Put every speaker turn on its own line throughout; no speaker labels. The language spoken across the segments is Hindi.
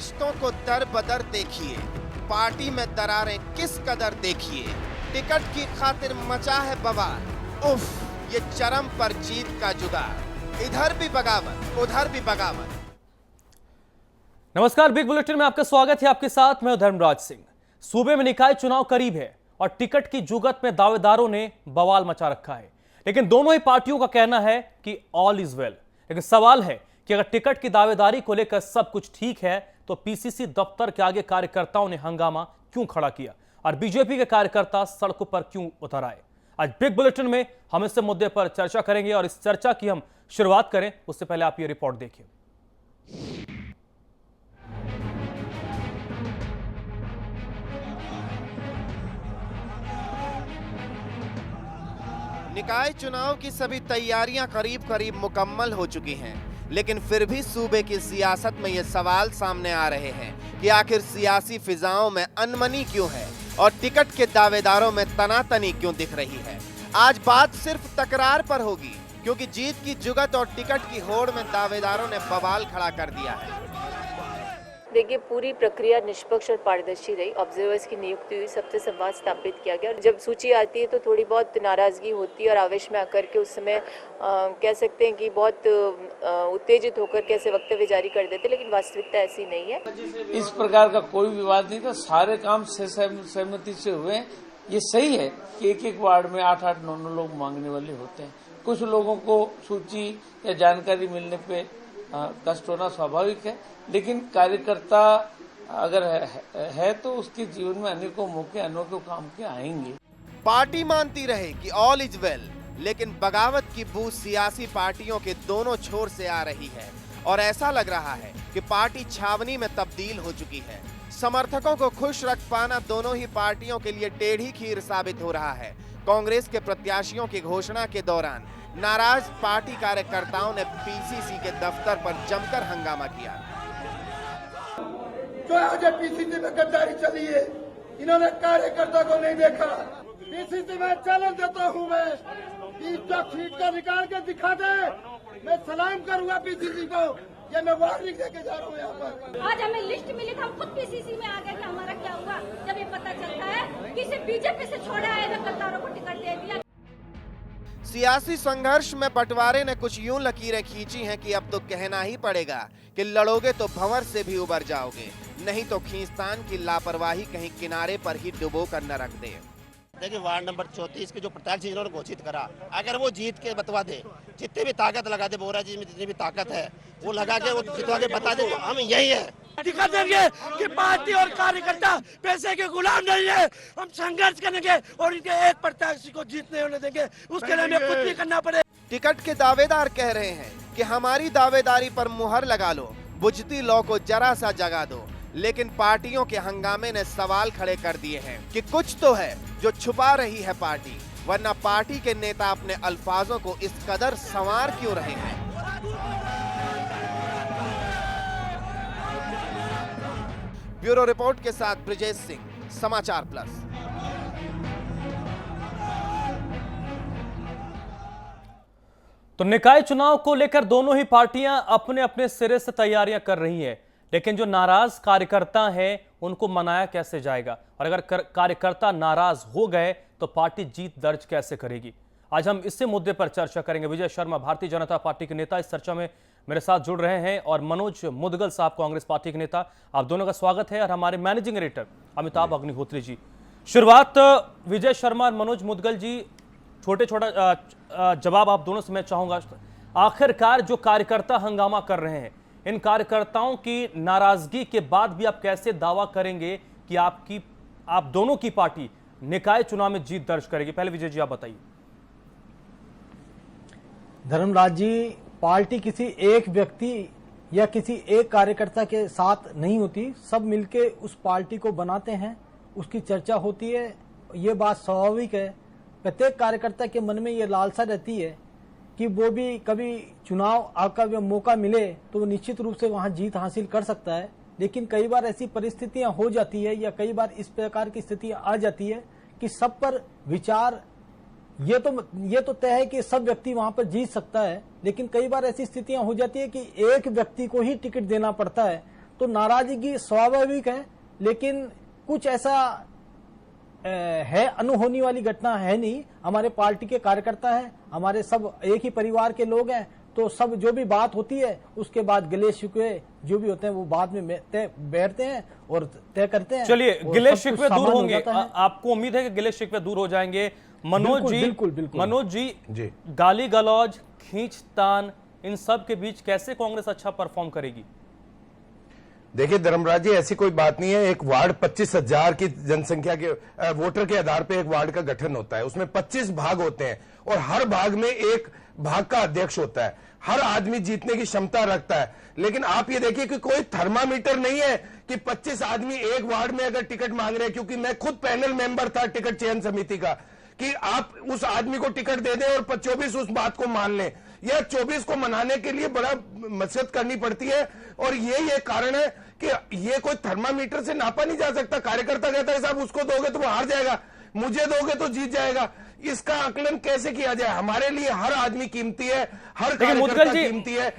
रिश्तों को दर बदर देखिए, पार्टी में दरारें किस कदर देखिए, टिकट की खातिर मचा है बवाल। उफ, ये चरम पर जीत का जुगाड़, इधर भी बगावत उधर भी बगावत।
नमस्कार, बिग बुलेटिन में आपका स्वागत है। आपके साथ मैं धर्मराज सिंह। सूबे में निकाय चुनाव करीब है और टिकट की जुगत में दावेदारों ने बवाल मचा रखा है, लेकिन दोनों ही पार्टियों का कहना है कि ऑल इज वेल। लेकिन सवाल है कि अगर टिकट की दावेदारी को लेकर सब कुछ ठीक है तो पीसीसी दफ्तर के आगे कार्यकर्ताओं ने हंगामा क्यों खड़ा किया और बीजेपी के कार्यकर्ता सड़कों पर क्यों उतर आए। आज बिग बुलेटिन में हम इस मुद्दे पर चर्चा करेंगे और इस चर्चा की हम शुरुआत करें उससे पहले आप ये रिपोर्ट देखिए।
निकाय चुनाव की सभी तैयारियां करीब करीब मुकम्मल हो चुकी हैं, लेकिन फिर भी सूबे की सियासत में ये सवाल सामने आ रहे हैं कि आखिर सियासी फिजाओं में अनमनी क्यों है और टिकट के दावेदारों में तनातनी क्यों दिख रही है। आज बात सिर्फ तकरार पर होगी, क्योंकि जीत की जुगत और टिकट की होड़ में दावेदारों ने बवाल खड़ा कर दिया है।
देखिए, पूरी प्रक्रिया निष्पक्ष और पारदर्शी रही। ऑब्जर्वर्स की नियुक्ति हुई, सबसे संवाद स्थापित किया गया। जब सूची आती है तो थोड़ी बहुत नाराजगी होती है और आवेश में आकर के उस समय कह सकते हैं कि बहुत उत्तेजित होकर कैसे वक्तव्य जारी कर देते, लेकिन वास्तविकता ऐसी नहीं है।
इस प्रकार का कोई विवाद नहीं था, सारे काम से सहमति से हुए। ये सही है कि एक एक वार्ड में 8-8, 9-9 लोग मांगने वाले होते हैं। कुछ लोगों को सूची या जानकारी मिलने पे कष्ट होना स्वाभाविक है, लेकिन कार्यकर्ता अगर है तो उसके जीवन में अनेकों मौके अनोखे काम के आएंगे।
पार्टी मानती रहे कि ऑल इज वेल, लेकिन बगावत की बू सियासी पार्टियों के दोनों छोर से आ रही है और ऐसा लग रहा है कि पार्टी छावनी में तब्दील हो चुकी है। समर्थकों को खुश रख पाना दोनों ही पार्टियों के लिए टेढ़ी खीर साबित हो रहा है। कांग्रेस के प्रत्याशियों की घोषणा के दौरान नाराज पार्टी कार्यकर्ताओं ने पीसीसी के दफ्तर पर जमकर हंगामा किया।
जो आज पीसीसी में गद्दारी चली है, इन्होंने कार्यकर्ता को नहीं देखा। पीसीसी में चैलेंज देता हूँ मैं, सीट का निकाल के दिखा दे, मैं सलाम करूंगा पीसीसी को। ये मैं वार्निंग देके जा रहा हूँ यहाँ पर।
आज हमें लिस्ट मिली था, हम खुद पीसीसी में आ गए कि हमारा क्या हुआ जब ये पता चलता है कि सिर्फ बीजेपी से छोड़ा है, गद्दारों को टिकट दे दिया।
सियासी संघर्ष में बंटवारे ने कुछ यूं लकीरें खींची हैं कि अब तो कहना ही पड़ेगा कि लड़ोगे तो भंवर से भी उबर जाओगे, नहीं तो खींचतान की लापरवाही कहीं किनारे पर ही डुबो कर न रख दे।
देखिए, वार्ड नंबर 34 के जो प्रत्याशी जिन्होंने घोषित करा, अगर वो जीत के बतवा दे, जितनी भी ताकत लगा दे, बोरा जी में जितनी भी ताकत है वो लगा के वो जितवा के बता दे हम यही है।
दिखा देंगे कि पार्टी और कार्यकर्ता पैसे के गुलाम नहीं है। हम संघर्ष करेंगे और इनके एक प्रत्याशी को जीतने होने देंगे, उसके लिए हमें कुछ भी करना पड़े।
टिकट के दावेदार कह रहे हैं कि हमारी दावेदारी पर मुहर लगा लो, बुझती लौ को जरा सा जगा दो, लेकिन पार्टियों के हंगामे ने सवाल खड़े कर दिए हैं कि कुछ तो है जो छुपा रही है पार्टी, वरना पार्टी के नेता अपने अल्फाजों को इस कदर संवार क्यों रहे हैं। ब्यूरो रिपोर्ट के साथ ब्रिजेश सिंह, समाचार प्लस।
तो निकाय चुनाव को लेकर दोनों ही पार्टियां अपने अपने सिरे से तैयारियां कर रही हैं, लेकिन जो नाराज कार्यकर्ता हैं उनको मनाया कैसे जाएगा और अगर कार्यकर्ता नाराज हो गए तो पार्टी जीत दर्ज कैसे करेगी। आज हम इसी मुद्दे पर चर्चा करेंगे। विजय शर्मा भारतीय जनता पार्टी के नेता इस चर्चा में मेरे साथ जुड़ रहे हैं और मनोज मुदगल साहब कांग्रेस पार्टी के नेता, आप दोनों का स्वागत है। और हमारे मैनेजिंग एडिटर अमिताभ अग्निहोत्री जी। शुरुआत विजय शर्मा और मनोज मुदगल जी, छोटा जवाब आप दोनों से मैं चाहूंगा। आखिरकार जो कार्यकर्ता हंगामा कर रहे हैं, इन कार्यकर्ताओं की नाराजगी के बाद भी आप कैसे दावा करेंगे कि आप दोनों की पार्टी निकाय चुनाव में जीत दर्ज करेगी? पहले विजय जी आप बताइए।
धर्मराज जी, पार्टी किसी एक व्यक्ति या किसी एक कार्यकर्ता के साथ नहीं होती, सब मिलके उस पार्टी को बनाते हैं, उसकी चर्चा होती है। ये बात स्वाभाविक है, प्रत्येक कार्यकर्ता के मन में ये लालसा रहती है कि वो भी कभी चुनाव का मौका मिले तो वो निश्चित रूप से वहां जीत हासिल कर सकता है। लेकिन कई बार ऐसी परिस्थितियां हो जाती है या कई बार इस प्रकार की स्थितियां आ जाती है कि सब पर विचार ये तो तय है कि सब व्यक्ति वहां पर जीत सकता है, लेकिन कई बार ऐसी स्थितियां हो जाती है कि एक व्यक्ति को ही टिकट देना पड़ता है। तो नाराजगी स्वाभाविक है, लेकिन कुछ ऐसा है अनहोनी वाली घटना है नहीं। हमारे पार्टी के कार्यकर्ता हैं, हमारे सब एक ही परिवार के लोग हैं, तो सब जो भी बात होती है उसके बाद गिले शिकवे जो भी होते हैं वो बाद में बैठते हैं और तय करते हैं।
चलिए, गिले शिकवे दूर होंगे, आपको उम्मीद है कि गिले शिकवे दूर हो जाएंगे। मनोज जी, बिल्कुल। मनोज जी, गाली गलौज, खींचतान, इन सब के बीच कैसे कांग्रेस अच्छा परफॉर्म करेगी?
देखिए धर्मराज जी, ऐसी कोई बात नहीं है। एक वार्ड 25,000 की जनसंख्या के वोटर के आधार पर एक वार्ड का गठन होता है, उसमें 25 भाग होते हैं और हर भाग में एक भाग का अध्यक्ष होता है। हर आदमी जीतने की क्षमता रखता है, लेकिन आप ये देखिए कि कोई थर्मामीटर नहीं है कि 25 आदमी एक वार्ड में अगर टिकट मांग रहे हैं, क्योंकि मैं खुद पैनल मेंबर था टिकट चयन समिति का, कि आप उस आदमी को टिकट दे दें और 24 उस बात को मान लें। यह 24 को मनाने के लिए बड़ा मशक्कत करनी पड़ती है और ये कारण है कि ये कोई थर्मामीटर से नापा नहीं जा सकता। कार्यकर्ता कहता है साहब उसको दोगे तो वो हार जाएगा, मुझे दोगे तो जीत जाएगा। इसका आकलन कैसे किया जाए? हमारे लिए हर आदमी कीमती है, हर कार्यकर्ता कीमती है।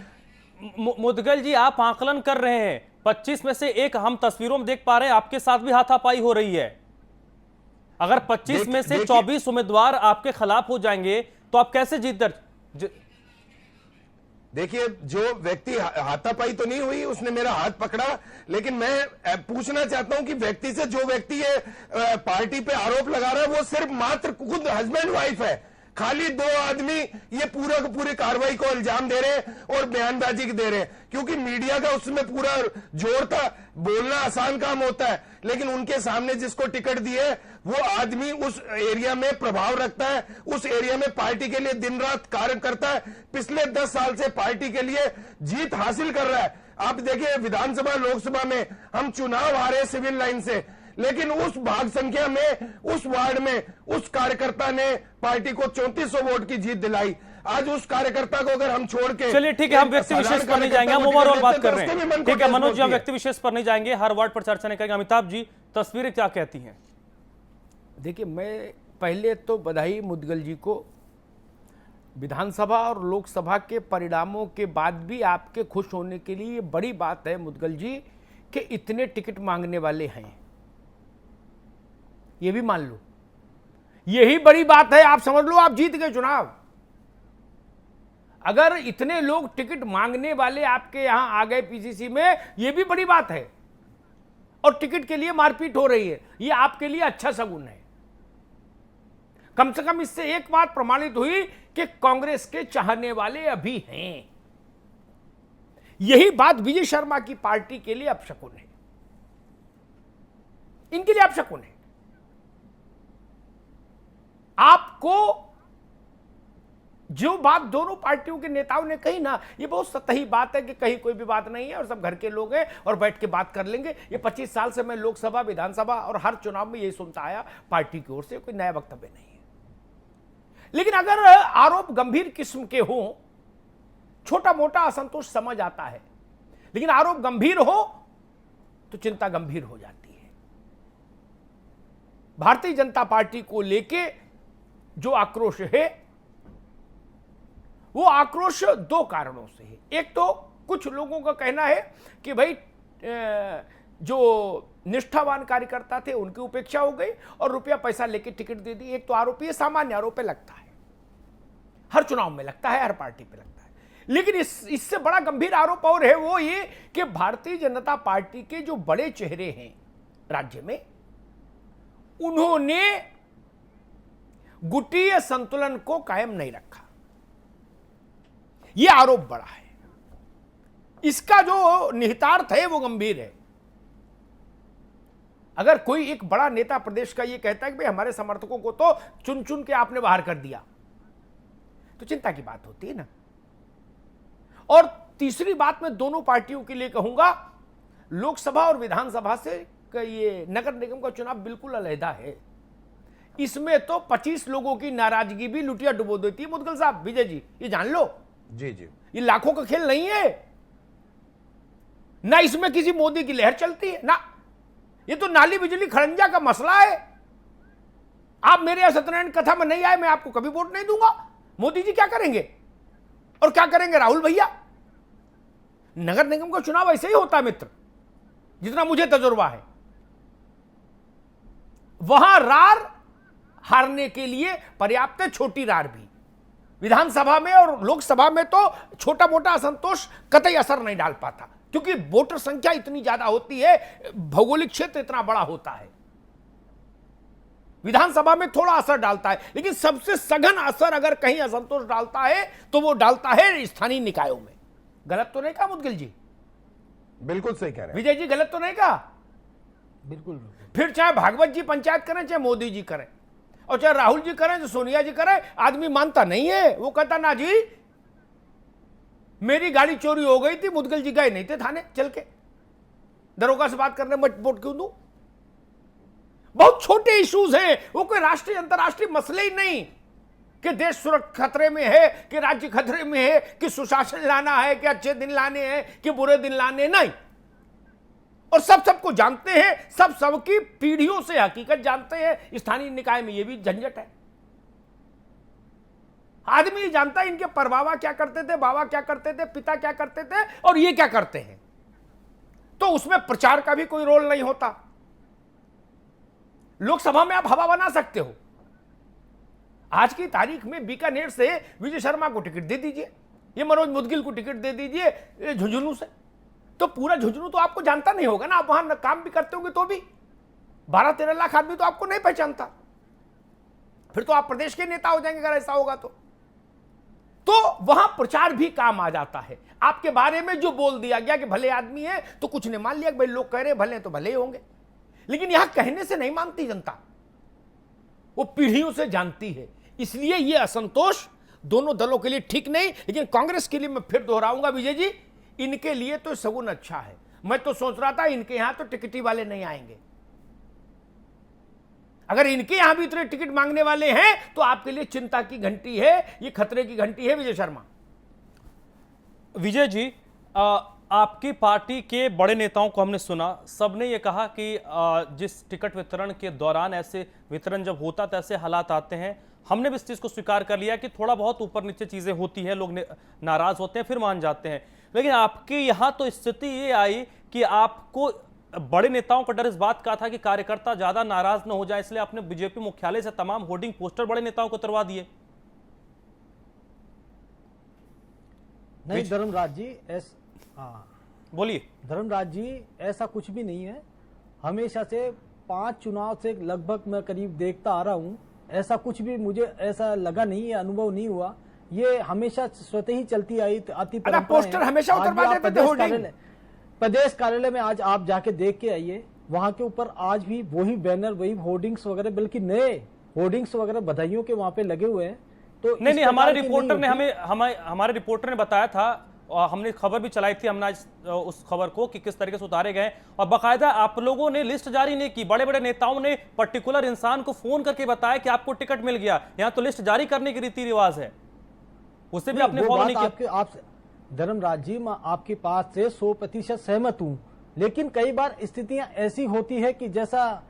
मुदगल जी, आप आकलन कर रहे हैं, 25 में से एक हम तस्वीरों में देख पा रहे हैं आपके साथ भी हाथापाई हो रही है। अगर 25 में से 24 उम्मीदवार आपके खिलाफ हो जाएंगे तो आप कैसे जीत दर्ज?
देखिए, जो व्यक्ति हाथापाई तो नहीं हुई, उसने मेरा हाथ पकड़ा, लेकिन मैं पूछना चाहता हूं कि व्यक्ति से जो व्यक्ति ये पार्टी पे आरोप लगा रहा है वो सिर्फ मात्र खुद हस्बैंड वाइफ है। खाली दो आदमी ये पूरी कार्रवाई को इल्जाम दे रहे हैं और बयानबाजी दे रहे हैं, क्योंकि मीडिया का उसमें पूरा जोर था। बोलना आसान काम होता है, लेकिन उनके सामने जिसको टिकट दी है वो आदमी उस एरिया में प्रभाव रखता है, उस एरिया में पार्टी के लिए दिन रात कार्य करता है, पिछले 10 साल से पार्टी के लिए जीत हासिल कर रहा है। आप देखिए, विधानसभा लोकसभा में हम चुनाव हारे सिविल लाइन से, लेकिन उस भाग संख्या में, उस वार्ड में उस कार्यकर्ता ने पार्टी को 3400 वोट की जीत दिलाई। आज उस कार्यकर्ता को अगर हम छोड़ के,
चलिए ठीक है, हम व्यक्ति विशेष पर नहीं जाएंगे, हम ओवरऑल बात कर रहे हैं। ठीक है मनोज जी, हम व्यक्ति विशेष पर नहीं जाएंगे, हर वार्ड पर चर्चा नहीं करेंगे। अमिताभ जी, तस्वीरें क्या कहती हैं?
देखिए, मैं पहले तो बधाई मुदगल जी को, विधानसभा और लोकसभा के परिणामों के बाद भी आपके खुश होने के लिए ये बड़ी बात है मुदगल जी कि इतने टिकट मांगने वाले हैं। ये भी मान लो, यही बड़ी बात है। आप समझ लो, आप जीत गए चुनाव। अगर इतने लोग टिकट मांगने वाले आपके यहां आ गए पीसीसी में, यह भी बड़ी बात है। और टिकट के लिए मारपीट हो रही है, यह आपके लिए अच्छा शगुन है। कम से कम इससे एक बात प्रमाणित हुई कि कांग्रेस के चाहने वाले अभी हैं। यही बात विजय शर्मा की पार्टी के लिए अपशकुन है, इनके लिए अपशकुन है। आपको जो बात दोनों पार्टियों के नेताओं ने कही ना, ये बहुत सतही बात है कि कहीं कोई भी बात नहीं है और सब घर के लोग हैं और बैठ के बात कर लेंगे। ये 25 साल से मैं लोकसभा, विधानसभा और हर चुनाव में यही सुनता आया, पार्टी की ओर से कोई नया वक्तव्य नहीं है। लेकिन अगर आरोप गंभीर किस्म के हों, छोटा मोटा असंतोष समझ आता है, लेकिन आरोप गंभीर हो तो चिंता गंभीर हो जाती है। भारतीय जनता पार्टी को लेके जो आक्रोश है, वो आक्रोश दो कारणों से है। एक तो कुछ लोगों का कहना है कि भाई जो निष्ठावान कार्यकर्ता थे उनकी उपेक्षा हो गई और रुपया पैसा लेके टिकट दे दी। एक तो आरोप, ये सामान्य आरोप है, लगता है हर चुनाव में लगता है, हर पार्टी पे लगता है। लेकिन इससे बड़ा गंभीर आरोप और है, वो ये कि भारतीय जनता पार्टी के जो बड़े चेहरे हैं राज्य में, उन्होंने गुटीय संतुलन को कायम नहीं रखा। यह आरोप बड़ा है, इसका जो निहितार्थ है वो गंभीर है। अगर कोई एक बड़ा नेता प्रदेश का ये कहता है कि भाई हमारे समर्थकों को तो चुन चुन के आपने बाहर कर दिया, तो चिंता की बात होती है ना। और तीसरी बात मैं दोनों पार्टियों के लिए कहूंगा, लोकसभा और विधानसभा से ये नगर निगम का चुनाव बिल्कुल अलहदा है। इसमें तो 25 लोगों की नाराजगी भी लुटिया डुबो देती है मुदगल साहब, विजय जी ये जान लो।
जी जी,
ये लाखों का खेल नहीं है ना, इसमें किसी मोदी की लहर चलती है ना, ये तो नाली बिजली खड़ंजा का मसला है। आप मेरे यहां सत्यनारायण कथा में नहीं आए, मैं आपको कभी वोट नहीं दूंगा। मोदी जी क्या करेंगे और क्या करेंगे राहुल भैया? नगर निगम का चुनाव ऐसे ही होता है मित्र, जितना मुझे तजुर्बा है। वहां रार हारने के लिए पर्याप्त है, छोटी रार भी। विधानसभा में और लोकसभा में तो छोटा मोटा असंतोष कतई असर नहीं डाल पाता, क्योंकि वोटर संख्या इतनी ज्यादा होती है, भौगोलिक क्षेत्र इतना बड़ा होता है। विधानसभा में थोड़ा असर डालता है, लेकिन सबसे सघन असर अगर कहीं असंतोष डालता है तो वो डालता है स्थानीय निकायों में। गलत तो नहीं कहा मुदगिल जी?
बिल्कुल सही कह रहे हैं
विजय जी, गलत तो नहीं कहा?
बिल्कुल।
फिर चाहे भागवत जी पंचायत करें, चाहे मोदी जी करें, और चाहे राहुल जी करें, चाहे सोनिया जी करें, आदमी मानता नहीं है। वो कहता ना जी मेरी गाड़ी चोरी हो गई थी, मुदगिल जी गए नहीं थे थाने चल के, दरोगा से बात करने में वोट क्यों दूं? बहुत छोटे इश्यूज हैं, वो कोई राष्ट्रीय अंतर्राष्ट्रीय मसले ही नहीं कि देश सुरक्षा खतरे में है, कि राज्य खतरे में है, कि सुशासन लाना है, कि अच्छे दिन लाने हैं, कि बुरे दिन लाने, नहीं। और सबको जानते हैं, सबकी पीढ़ियों से हकीकत जानते हैं। स्थानीय निकाय में ये भी झंझट है, आदमी जानता है इनके परबाबा क्या करते थे, बाबा क्या करते थे, पिता क्या करते थे, और ये क्या करते हैं। तो उसमें प्रचार का भी कोई रोल नहीं होता। लोकसभा में आप हवा बना सकते हो। आज की तारीख में बीकानेर से विजय शर्मा को टिकट दे दीजिए, ये मनोज मुदगिल को टिकट दे दीजिए झुंझुनू से, तो पूरा झुंझुनू तो आपको जानता नहीं होगा ना। आप वहां काम भी करते होंगे तो भी 12-13 लाख आदमी तो आपको नहीं पहचानता। फिर तो आप प्रदेश के नेता हो जाएंगे अगर ऐसा होगा तो वहां प्रचार भी काम आ जाता है। आपके बारे में जो बोल दिया गया कि भले आदमी है, तो कुछ ने मान लिया कि भाई लोग कह रहे भले तो भले ही होंगे, लेकिन यहां कहने से नहीं मानती जनता, वो पीढ़ियों से जानती है। इसलिए ये असंतोष दोनों दलों के लिए ठीक नहीं। लेकिन कांग्रेस के लिए मैं फिर दोहराऊंगा विजय जी, इनके लिए तो सगुन अच्छा है। मैं तो सोच रहा था इनके यहां तो टिकटी वाले नहीं आएंगे। अगर इनके यहां भी इतने टिकट मांगने वाले हैं तो आपके लिए चिंता की घंटी है, ये खतरे की घंटी है विजय शर्मा।
विजय जी, आपकी पार्टी के बड़े नेताओं को हमने सुना, सबने ये कहा कि जिस टिकट वितरण के दौरान ऐसे वितरण जब होता तो ऐसे हालात आते हैं। हमने भी इस चीज को स्वीकार कर लिया कि थोड़ा बहुत ऊपर नीचे चीजें होती हैं, लोग नाराज होते हैं, फिर मान जाते हैं। लेकिन आपके यहां तो स्थिति ये आई कि आपको बड़े नेताओं का डर इस बात का था कि कार्यकर्ता ज्यादा नाराज न हो जाए, इसलिए आपने बीजेपी मुख्यालय से तमाम होर्डिंग पोस्टर बड़े नेताओं को उतरवा दिए।
नहीं धर्मराज जी,
बोलिए।
धर्मराज जी, ऐसा कुछ भी नहीं है। हमेशा से 5 चुनाव से लगभग मैं करीब देखता आ रहा हूं, ऐसा कुछ भी मुझे ऐसा लगा नहीं है, अनुभव नहीं हुआ। ये हमेशा स्वतः ही चलती आती परंपरा है।
पोस्टर हमेशा उतरवा देते थे होर्डिंग।
प्रदेश कार्यालय में आज आप जाके देख के आइए, वहां के ऊपर आज भी वही बैनर, वही होर्डिंग्स वगैरह, बल्कि नए होर्डिंग्स वगैरह बधाइयों के वहां पे लगे हुए हैं। तो
नहीं, हमारे रिपोर्टर ने बताया था, और हमने खबर भी चलाई थी हमने आज उस खबर को कि किस तरीके से उतारे गए। और बाकायदा आप लोगों ने लिस्ट जारी नहीं की, बड़े बड़े नेताओं ने पर्टिकुलर इंसान को फोन करके बताया कि आपको टिकट मिल गया। यहाँ तो लिस्ट जारी करने की रीति रिवाज है, उससे भी आपने फॉलो नहीं किया।
धर्मराज जी, मैं आपके पास से 100% सहमत हूं, लेकिन कई बार स्थितियां ऐसी होती है कि जैसा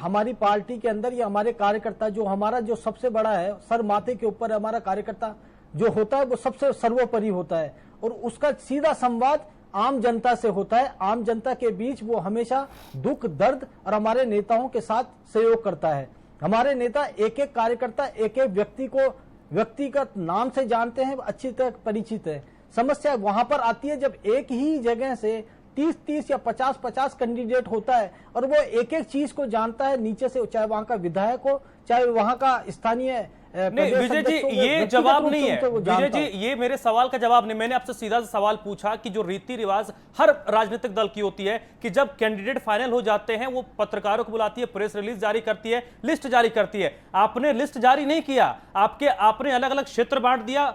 हमारी पार्टी के अंदर या हमारे कार्यकर्ता, जो हमारा जो सबसे बड़ा है, सर माथे के ऊपर हमारा कार्यकर्ता जो होता है वो सबसे सर्वोपरि होता है, और उसका सीधा संवाद आम जनता से होता है। आम जनता के बीच वो हमेशा दुख दर्द और हमारे नेताओं के साथ सहयोग करता है। हमारे नेता एक एक कार्यकर्ता, एक एक व्यक्ति को व्यक्तिगत नाम से जानते हैं, अच्छी तरह परिचित है। समस्या वहां पर आती है जब एक ही जगह से 30 या 50 कैंडिडेट होता है और वो एक एक चीज को जानता है नीचे से, चाहे वहां का विधायक हो, चाहे वहां का स्थानीय।
नहीं विजय जी, ये जवाब नहीं है। विजय जी, ये मेरे सवाल का जवाब नहीं। मैंने आपसे सीधा सवाल पूछा कि जो रीति रिवाज हर राजनीतिक दल की होती है कि जब कैंडिडेट फाइनल हो जाते हैं वो पत्रकारों को बुलाती है, प्रेस रिलीज जारी करती है, लिस्ट जारी करती है। आपने लिस्ट जारी नहीं किया, आपने अलग अलग क्षेत्र बांट दिया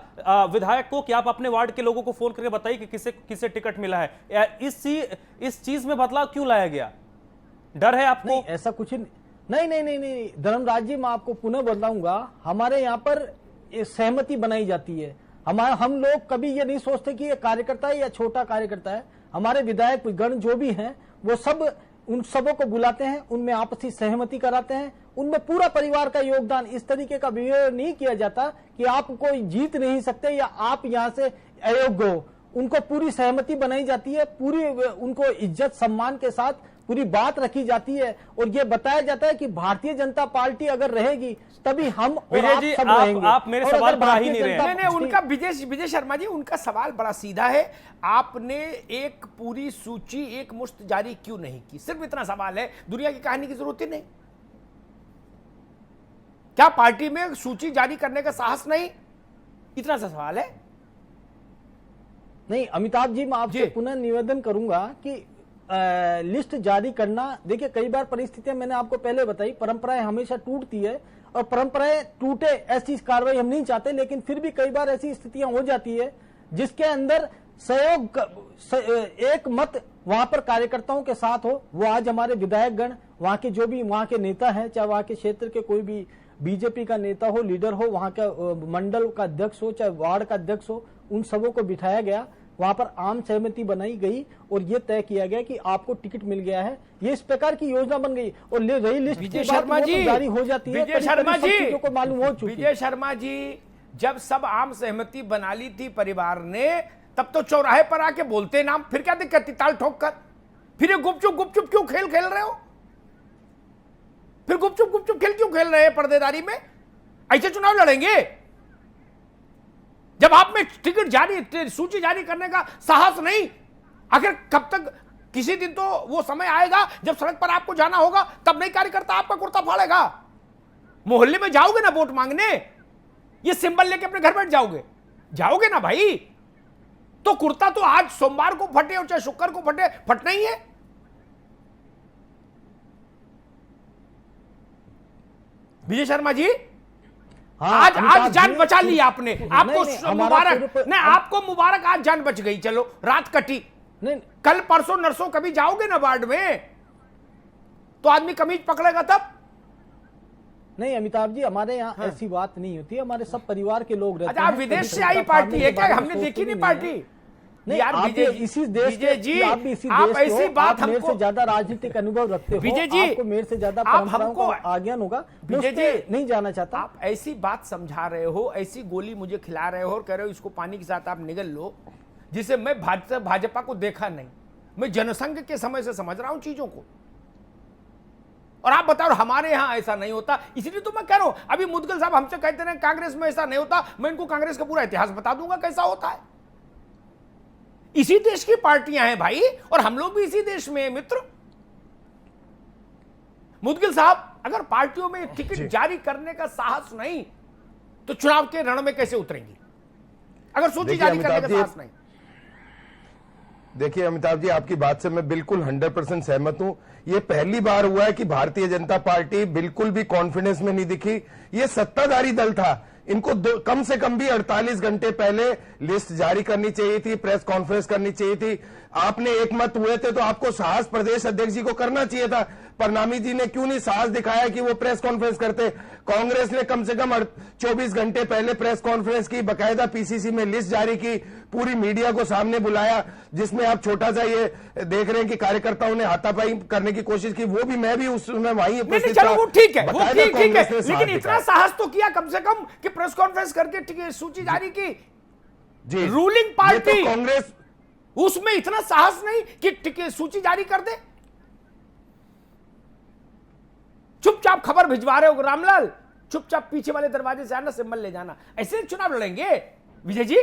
विधायक को कि आप अपने वार्ड के लोगों को फोन करके बताइए कि किसे टिकट मिला है। इस चीज में बदलाव क्यों लाया गया? डर है आपको?
ऐसा कुछ नहीं धर्मराज जी, मैं आपको पुनः बताऊंगा। हमारे यहाँ पर सहमति बनाई जाती है। हम लोग कभी ये नहीं सोचते कि ये कार्यकर्ता है या छोटा कार्यकर्ता है। हमारे विधायक गण जो भी हैं वो सब उन सबों को बुलाते हैं, उनमें आपसी सहमति कराते हैं, उनमें पूरा परिवार का योगदान। इस तरीके का बिहेवियर नहीं किया जाता कि आप कोई जीत नहीं सकते या आप यहाँ से अयोग्य हो। उनको पूरी सहमति बनाई जाती है, पूरी उनको इज्जत सम्मान के साथ पूरी बात रखी जाती है और ये बताया जाता है कि भारतीय जनता पार्टी अगर रहेगी तभी हम और
विजय
आप
जी,
सब रहेंगे।
आप मेरे
और
सवाल
अगर
पर आ ही
भारतीय
नहीं रहे
जनता
नहीं, उनका विजय शर्मा जी, उनका सवाल बड़ा सीधा है। आपने एक पूरी सूची एक मुश्त जारी क्यों नहीं की? सिर्फ इतना सवाल है, दुनिया की कहानी की जरूरत ही नहीं। क्या पार्टी में सूची जारी करने का साहस नहीं? इतना सा सवाल है।
नहीं अमिताभ जी, मैं आपसे पुनः निवेदन करूंगा कि लिस्ट जारी करना, देखिए कई बार परिस्थितियां मैंने आपको पहले बताई, परंपराएं हमेशा टूटती है और परंपराएं टूटे ऐसी कार्रवाई हम नहीं चाहते, लेकिन फिर भी कई बार ऐसी स्थितियां हो जाती है जिसके अंदर सहयोग एक मत वहां पर कार्यकर्ताओं के साथ हो। वो आज हमारे विधायक गण, वहां के जो भी वहां के नेता हैं, चाहे वहां के क्षेत्र के कोई भी बीजेपी का नेता हो, लीडर हो, वहां का मंडल का अध्यक्ष हो, चाहे वार्ड का अध्यक्ष हो, उन सबों को बिठाया गया, वहां पर आम सहमति बनाई गई और ये तय किया गया कि आपको टिकट मिल गया है। ये इस प्रकार की योजना बन गई और रही लिस्ट
विजय शर्मा जी,
जारी हो जाती है।
विजय शर्मा जी
को मालूम हो चुकी।
विजय शर्मा जी, जब सब आम सहमति बना ली थी परिवार ने, तब तो चौराहे पर आके बोलते नाम, फिर क्या दिक्कत थी ताल ठोक कर? फिर ये गुपचुप क्यों खेल रहे हो? फिर गुपचुप खेल क्यों खेल रहे हैं पर्देदारी में? ऐसे चुनाव लड़ेंगे जब आप में टिकट जारी, सूची जारी करने का साहस नहीं? आखिर कब तक? किसी दिन तो वो समय आएगा जब सड़क पर आपको जाना होगा, तब नहीं कार्यकर्ता आपका कुर्ता फाड़ेगा। मोहल्ले में जाओगे ना वोट मांगने, ये सिंबल लेके अपने घर बैठ जाओगे ना भाई, तो कुर्ता तो आज सोमवार को फटे और चाहे शुक्र को फटे, फटना ही है। विजय शर्मा जी,
हाँ,
आज जान बचा ली आपने। आपको मुबारक, नहीं आपको मुबारक, आज जान बच गई। चलो रात कटी।
नहीं,
कल परसों नरसों कभी जाओगे ना वार्ड में, तो आदमी कमीज पकड़ेगा तब।
नहीं अमिताभ जी, हमारे यहाँ ऐसी बात नहीं होती है, हमारे सब परिवार के लोग रहते
हैं। आप विदेश से आई पार्टी है क्या? हमने देखी नहीं पार्टी।
यार इसी देश
विजय जी,
आप भी इसी
आप
देश
ऐसी बात
मेरे से ज्यादा राजनीतिक अनुभव रखते हो,
विजय जी,
आपको मेरे से ज्यादा
आप
परंपराओं
हमको
का आज्ञान होगा।
विजय जी,
नहीं जाना चाहता।
आप ऐसी बात समझा रहे हो, ऐसी गोली मुझे खिला रहे हो और कह रहे हो इसको पानी के साथ आप निगल लो, जिसे मैं भाजपा को देखा नहीं, मैं जनसंघ के समय से समझ रहा हूं चीजों को। और आप बताओ हमारे यहां ऐसा नहीं होता। इसलिए तो मैं कह रहा हूं, अभी मुदगल साहब हमसे कहते रहे कांग्रेस में ऐसा नहीं होता, मैं इनको कांग्रेस का पूरा इतिहास बता दूंगा कैसा होता है। इसी देश की पार्टियां हैं भाई, और हम लोग भी इसी देश में हैं मित्र। मुदगिल साहब, अगर पार्टियों में टिकट जारी करने का साहस नहीं, तो चुनाव के रण में कैसे उतरेंगी? अगर सूची जारी करने का साहस नहीं।
देखिए अमिताभ जी, आपकी बात से मैं बिल्कुल 100% सहमत हूं। ये पहली बार हुआ है कि भारतीय जनता पार्टी बिल्कुल भी कॉन्फिडेंस में नहीं दिखी। ये सत्ताधारी दल था, इनको कम से कम भी 48 घंटे पहले लिस्ट जारी करनी चाहिए थी, प्रेस कॉन्फ्रेंस करनी चाहिए थी। आपने एक मत हुए थे तो आपको साहस प्रदेश अध्यक्ष जी को करना चाहिए था। परनामी जी ने क्यों नहीं साहस दिखाया कि वो प्रेस कॉन्फ्रेंस करते? कांग्रेस ने कम से कम 24 घंटे पहले प्रेस कॉन्फ्रेंस की, बकायदा पीसीसी में लिस्ट जारी की, पूरी मीडिया को सामने बुलाया, जिसमें आप छोटा सा ये देख रहे हैं कि कार्यकर्ताओं ने हाथापाई करने की कोशिश की, वो भी मैं भी उसमें वहीं उपस्थित था।
वो ठीक है, वो ठीक है, लेकिन इतना साहस तो किया कम से कम कि प्रेस कॉन्फ्रेंस करके सूची जारी की।
जी,
रूलिंग पार्टी
कांग्रेस,
उसमें इतना साहस नहीं कि सूची जारी कर दे। चुपचाप खबर भिजवा रहे हो रामलाल, चुपचाप पीछे वाले दरवाजे से आना, सिंबल ले जाना, ऐसे चुनाव लड़ेंगे? विजय जी,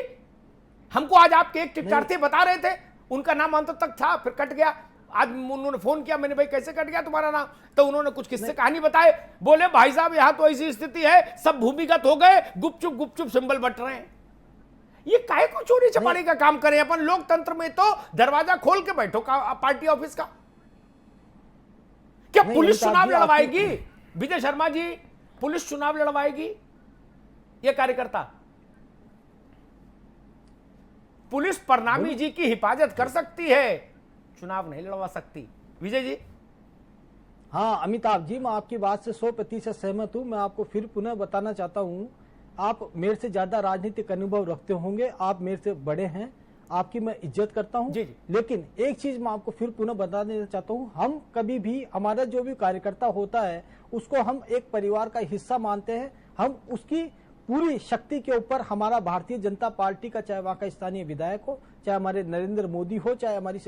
हमको आज आपके एक टिकटार्थी बता रहे थे, उनका नाम अंत तक था, फिर कट गया। आज उन्होंने फोन किया, मैंने भाई कैसे कट गया तुम्हारा नाम? तो उन्होंने कुछ किस्से कहानी बताए, बोले भाई साहब यहां तो ऐसी स्थिति है, सब भूमिगत हो गए, गुपचुप सिंबल बट रहे हैं। ये काहे को चोरी चपाड़ी का काम करें? अपन लोकतंत्र में तो दरवाजा खोल के बैठो पार्टी ऑफिस का। क्या पुलिस चुनाव लड़वाएगी? विजय शर्मा जी, पुलिस चुनाव लड़वाएगी? ये कार्यकर्ता, पुलिस परनामी जी की हिफाजत कर सकती है, चुनाव नहीं लड़वा सकती। विजय जी,
हाँ अमिताभ जी, मैं आपकी बात से 100% सहमत हूं। मैं आपको फिर पुनः बताना चाहता हूं, आप मेरे से ज्यादा राजनीतिक अनुभव रखते होंगे, आप मेरे से बड़े हैं, आपकी मैं इज्जत करता हूं। लेकिन एक चीज मैं आपको फिर पुनः बता देना चाहता हूं, हम कभी भी, हमारा जो भी कार्यकर्ता होता है उसको हम एक परिवार का हिस्सा मानते हैं, हम उसकी पूरी शक्ति के ऊपर हमारा भारतीय जनता पार्टी का, चाहे वहां का स्थानीय विधायक हो, चाहे हमारे नरेंद्र मोदी हो, चाहे हमारी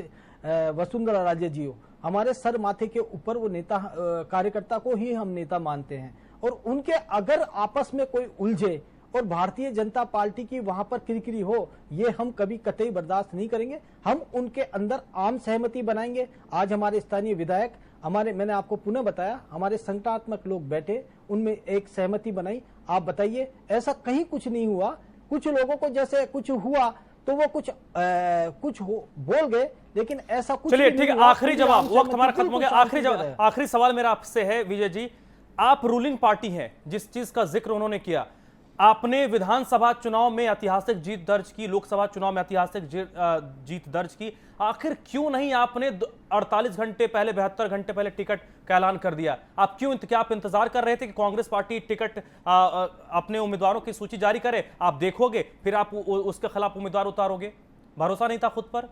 वसुंधरा राजे जी हो, हमारे सर माथे के ऊपर वो नेता, कार्यकर्ता को ही हम नेता मानते हैं। और उनके अगर आपस में कोई उलझे और भारतीय जनता पार्टी की वहां पर किरकिरी हो, ये हम कभी कतई बर्दाश्त नहीं करेंगे। हम उनके अंदर आम सहमति बनाएंगे। आज हमारे स्थानीय विधायक, मैंने आपको पुनः बताया, हमारे संगठनात्मक लोग बैठे, उनमें एक सहमति बनाई। आप बताइए, ऐसा कहीं कुछ नहीं हुआ। कुछ लोगों को जैसे कुछ हुआ तो वो कुछ बोल गए, लेकिन ऐसा कुछ
चलिए ठीक है, आखिरी जवाब, वक्त हमारा खत्म हो गया। आखिरी सवाल मेरा आपसे है विजय जी, आप रूलिंग पार्टी हैं, जिस चीज का जिक्र उन्होंने किया, आपने विधानसभा चुनाव में ऐतिहासिक जीत दर्ज की, लोकसभा चुनाव में ऐतिहासिक जीत दर्ज की, आखिर क्यों नहीं आपने 48 घंटे पहले, 72 घंटे पहले टिकट का ऐलान कर दिया? आप क्यों, क्या आप इंतजार कर रहे थे कि कांग्रेस पार्टी टिकट अपने उम्मीदवारों की सूची जारी करे, आप देखोगे, फिर आप उसके खिलाफ उम्मीदवार उतारोगे? भरोसा नहीं था खुद पर?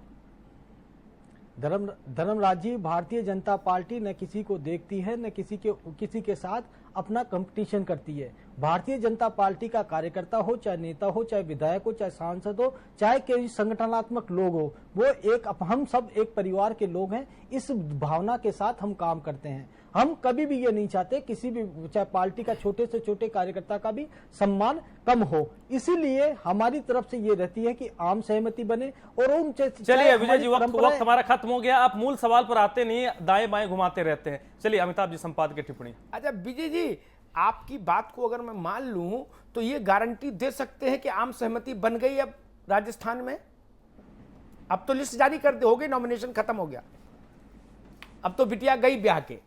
धर्मराज जी, भारतीय जनता पार्टी न किसी को देखती है, न किसी के साथ अपना कंपटीशन करती है। भारतीय जनता पार्टी का कार्यकर्ता हो, चाहे नेता हो, चाहे विधायक हो, चाहे सांसद हो, चाहे कोई संगठनात्मक लोग हो, वो हम सब एक परिवार के लोग हैं। इस भावना के साथ हम काम करते हैं। हम कभी भी ये नहीं चाहते किसी भी, चाहे पार्टी का छोटे से छोटे कार्यकर्ता का भी सम्मान कम हो। इसीलिए हमारी तरफ से ये रहती है कि आम सहमति बने। और उन
चलिए विजय जी, वक्त हमारा खत्म हो गया। आप मूल सवाल पर आते नहीं, दाएं बाएं घुमाते रहते हैं। चलिए अमिताभ जी, संपादक की टिप्पणी।
अच्छा विजय जी, आपकी बात को अगर मैं मान लूं तो ये गारंटी दे सकते हैं कि आम सहमति बन गई अब राजस्थान में? अब तो लिस्ट जारी कर हो गई, नॉमिनेशन खत्म हो गया, अब तो बिटिया गई ब्याह के,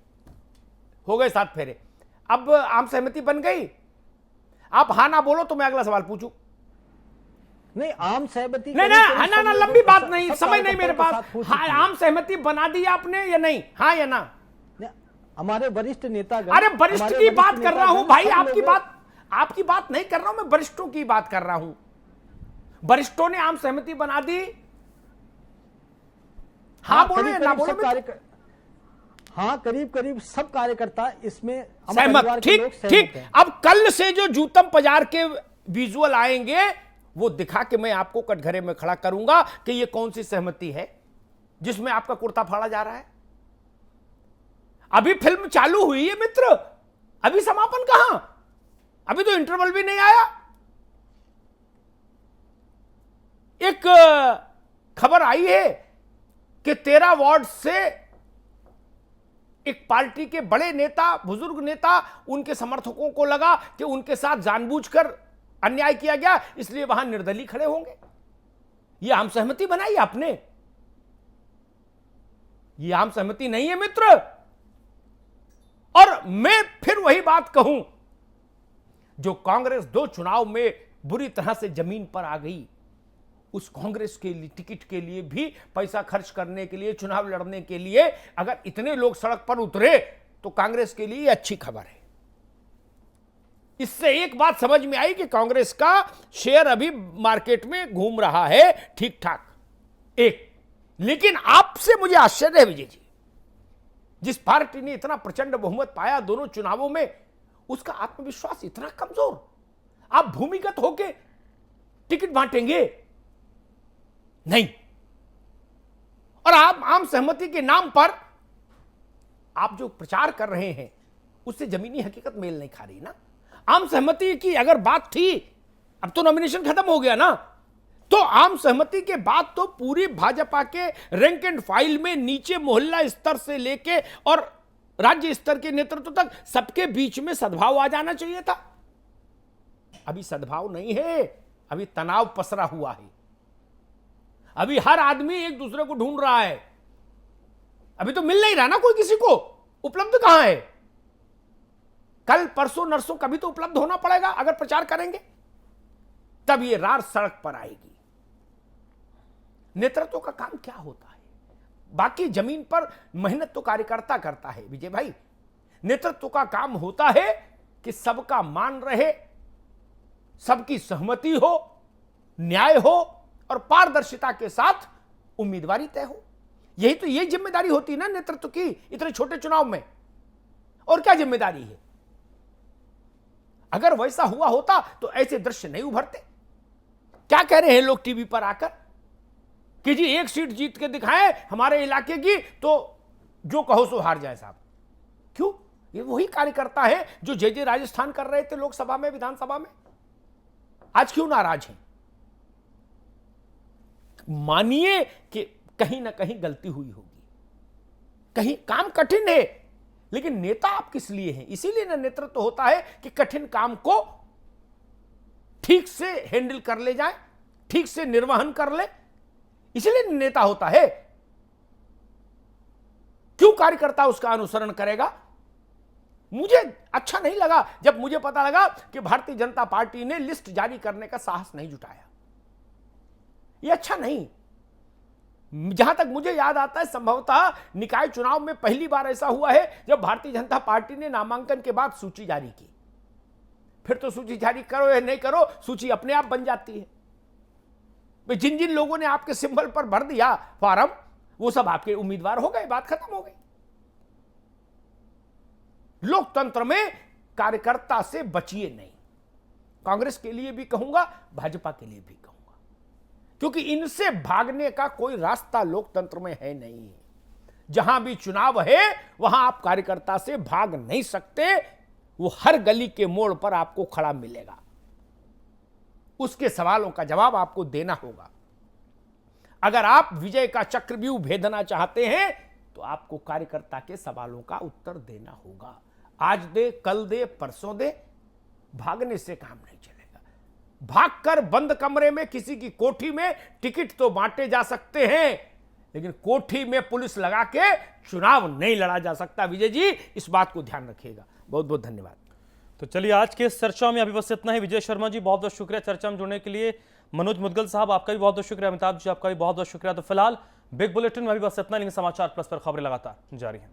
हो गए 7 फेरे, अब आम सहमति बन गई। आप हाँ ना बोलो तो मैं अगला सवाल पूछूं।
नहीं, आम सहमति
ना, लंबी बात नहीं, समय नहीं मेरे पास। हाँ, आम सहमति बना दी आपने या नहीं? हाँ या ना?
हमारे वरिष्ठ नेता,
अरे वरिष्ठ की बात कर रहा हूं भाई, आपकी बात नहीं कर रहा हूं मैं, वरिष्ठों की बात कर रहा हूं। वरिष्ठों ने आम सहमति बना दी, हाँ बोलो या ना बोलो?
हाँ, करीब सब कार्यकर्ता इसमें
सहमत। ठीक। अब कल से जो जूतम बाजार के विजुअल आएंगे वो दिखा के मैं आपको कटघरे में खड़ा करूंगा कि ये कौन सी सहमति है जिसमें आपका कुर्ता फाड़ा जा रहा है। अभी फिल्म चालू हुई है मित्र, अभी समापन कहां, अभी तो इंटरवल भी नहीं आया। एक खबर आई है कि 13 वार्ड से एक पार्टी के बड़े नेता, बुजुर्ग नेता, उनके समर्थकों को लगा कि उनके साथ जानबूझकर अन्याय किया गया, इसलिए वहां निर्दलीय खड़े होंगे। यह आम सहमति बनाई आपने, यह आम सहमति नहीं है मित्र। और मैं फिर वही बात कहूं, जो कांग्रेस 2 चुनाव में बुरी तरह से जमीन पर आ गई, उस कांग्रेस के लिए टिकट के लिए भी पैसा खर्च करने के लिए, चुनाव लड़ने के लिए अगर इतने लोग सड़क पर उतरे तो कांग्रेस के लिए अच्छी खबर है। इससे एक बात समझ में आई कि कांग्रेस का शेयर अभी मार्केट में घूम रहा है ठीक ठाक। लेकिन आपसे मुझे आश्चर्य है विजय जी, जिस पार्टी ने इतना प्रचंड बहुमत पाया दोनों चुनावों में, उसका आत्मविश्वास इतना कमजोर। आप भूमिगत होके टिकट बांटेंगे नहीं, और आप आम सहमति के नाम पर आप जो प्रचार कर रहे हैं उससे जमीनी हकीकत मेल नहीं खा रही ना। आम सहमति की अगर बात थी, अब तो नॉमिनेशन खत्म हो गया ना, तो आम सहमति के बाद तो पूरी भाजपा के रैंक एंड फाइल में नीचे मोहल्ला स्तर से लेके और राज्य स्तर के नेतृत्व तक सबके बीच में सद्भाव आ जाना चाहिए था। अभी सद्भाव नहीं है, अभी तनाव पसरा हुआ है। अभी हर आदमी एक दूसरे को ढूंढ रहा है, अभी तो मिल नहीं रहा ना कोई किसी को, उपलब्ध कहां है। कल परसों नरसों कभी तो उपलब्ध होना पड़ेगा, अगर प्रचार करेंगे तब ये रार सड़क पर आएगी। नेतृत्व का काम क्या होता है, बाकी जमीन पर मेहनत तो कार्यकर्ता करता है विजय भाई। नेतृत्व का काम होता है कि सबका मान रहे, सबकी सहमति हो, न्याय हो और पारदर्शिता के साथ उम्मीदवारी तय हो। यही जिम्मेदारी होती है ना नेतृत्व की, इतने छोटे चुनाव में। और क्या जिम्मेदारी है? अगर वैसा हुआ होता तो ऐसे दृश्य नहीं उभरते। क्या कह रहे हैं लोग टीवी पर आकर कि जी एक सीट जीत के दिखाएं हमारे इलाके की तो जो कहो सो हार जाए साहब। क्यों? ये वही कार्यकर्ता है जो जे राजस्थान कर रहे थे लोकसभा में, विधानसभा में। आज क्यों नाराज हैं? मानिए कि कहीं ना कहीं गलती हुई होगी, कहीं काम कठिन है, लेकिन नेता आप किस लिए हैं? इसीलिए ना नेतृत्व तो होता है कि कठिन काम को ठीक से हैंडल कर ले जाए, ठीक से निर्वहन कर ले, इसलिए नेता होता है। क्यों कार्यकर्ता उसका अनुसरण करेगा? मुझे अच्छा नहीं लगा जब मुझे पता लगा कि भारतीय जनता पार्टी ने लिस्ट जारी करने का साहस नहीं जुटाया। यह अच्छा नहीं। जहां तक मुझे याद आता है, संभवतः निकाय चुनाव में पहली बार ऐसा हुआ है जब भारतीय जनता पार्टी ने नामांकन के बाद सूची जारी की। फिर तो सूची जारी करो या नहीं करो, सूची अपने आप बन जाती है। जिन जिन लोगों ने आपके सिंबल पर भर दिया फॉर्म, वो सब आपके उम्मीदवार हो गए, बात खत्म हो गई। लोकतंत्र में कार्यकर्ता से बचिए नहीं। कांग्रेस के लिए भी कहूंगा, भाजपा के लिए भी कहूंगा, क्योंकि इनसे भागने का कोई रास्ता लोकतंत्र में है नहीं। जहां भी चुनाव है वहां आप कार्यकर्ता से भाग नहीं सकते। वो हर गली के मोड़ पर आपको खड़ा मिलेगा, उसके सवालों का जवाब आपको देना होगा। अगर आप विजय का चक्रव्यूह भेदना चाहते हैं तो आपको कार्यकर्ता के सवालों का उत्तर देना होगा। आज दे, कल दे, परसों दे, भागने से काम नहीं चलेगा। भागकर बंद कमरे में किसी की कोठी में टिकट तो बांटे जा सकते हैं, लेकिन कोठी में पुलिस लगा के चुनाव नहीं लड़ा जा सकता। विजय जी, इस बात को ध्यान रखिएगा। बहुत बहुत धन्यवाद।
तो चलिए, आज के इस चर्चा में अभी बस इतना ही। विजय शर्मा जी, बहुत बहुत शुक्रिया चर्चा में जुड़ने के लिए। मनोज मुदगल साहब, आपका भी बहुत बहुत शुक्रिया। अमिताभ जी, आपका भी बहुत बहुत शुक्रिया। तो फिलहाल बिग बुलेटिन में अभी बस इतना, लेकिन समाचार प्लस पर खबरें लगातार जारी हैं।